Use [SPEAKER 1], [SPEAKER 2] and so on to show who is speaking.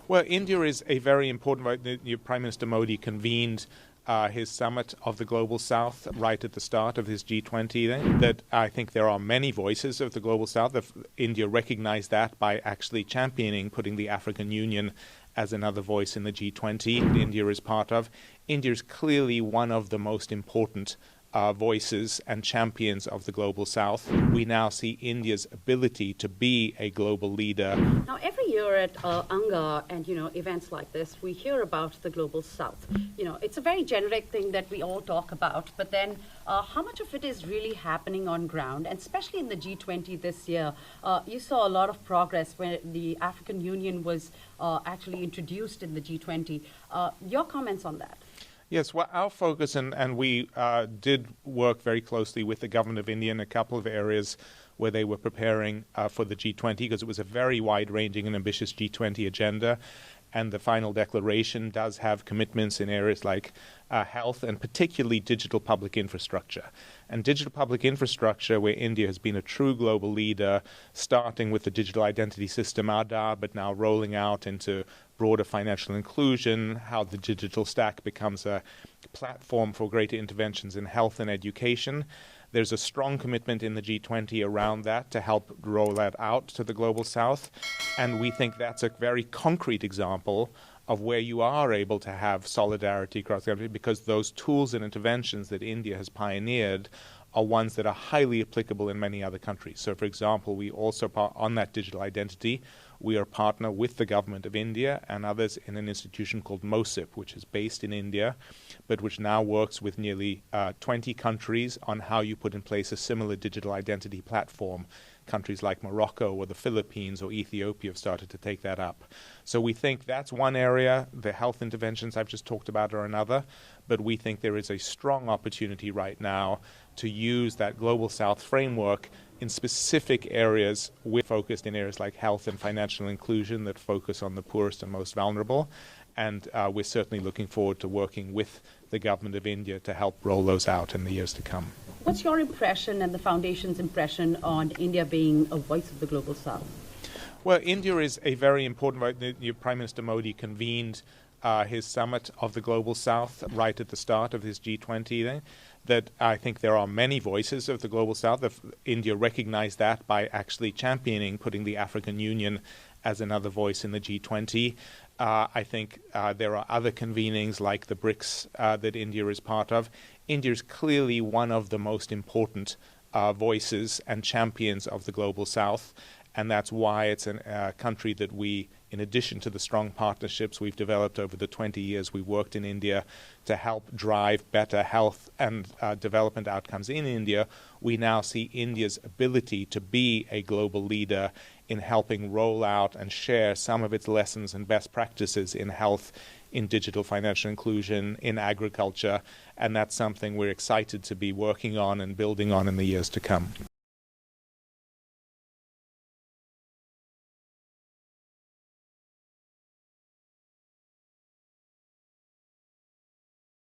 [SPEAKER 1] Well, India is a very important. Prime Minister Modi convened his summit of the Global South right at the start of his G20 thing. That I think there are many voices of the Global South. India recognized that by actually championing putting the African Union as another voice in the G20 India is part of. India is clearly one of the most important voices and champions of the Global South. We now see India's ability to be a global leader.
[SPEAKER 2] Now, every year at UNGA and, events like this, we hear about the Global South. It's a very generic thing that we all talk about, but then how much of it is really happening on ground? And especially in the G20 this year, you saw a lot of progress when the African Union was actually introduced in the G20. Your comments on that?
[SPEAKER 1] Yes, well, our focus, and we did work very closely with the government of India in a couple of areas where they were preparing for the G20, because it was a very wide-ranging and ambitious G20 agenda. And the final declaration does have commitments in areas like health and particularly digital public infrastructure. And digital public infrastructure, where India has been a true global leader, starting with the digital identity system Aadhaar, but now rolling out into broader financial inclusion, how the digital stack becomes a platform for greater interventions in health and education. There's a strong commitment in the G20 around that to help roll that out to the Global South. And we think that's a very concrete example of where you are able to have solidarity across the country, because those tools and interventions that India has pioneered are ones that are highly applicable in many other countries. So, for example, we also, on that digital identity, we are a partner with the government of India and others in an institution called MOSIP, which is based in India, but which now works with nearly 20 countries on how you put in place a similar digital identity platform. Countries like Morocco or the Philippines or Ethiopia have started to take that up. So we think that's one area. The health interventions I've just talked about are another. But we think there is a strong opportunity right now to use that Global South framework in specific areas. We're focused in areas like health and financial inclusion that focus on the poorest and most vulnerable. And we're certainly looking forward to working with the government of India to help roll those out in the years to come.
[SPEAKER 2] What's your impression and the Foundation's impression on India being a voice of the Global South?
[SPEAKER 1] Well, India is a very important. Prime Minister Modi convened his summit of the Global South right at the start of his G20 thing. That I think there are many voices of the Global South. India recognized that by actually championing putting the African Union as another voice in the G20. I think there are other convenings like the BRICS that India is part of. India is clearly one of the most important voices and champions of the Global South, and that's why it's a country that we, in addition to the strong partnerships we've developed over the 20 years we worked in India to help drive better health and development outcomes in India, we now see India's ability to be a global leader in helping roll out and share some of its lessons and best practices in health, in digital financial inclusion, in agriculture, and that's something we're excited to be working on and building on in the years to come.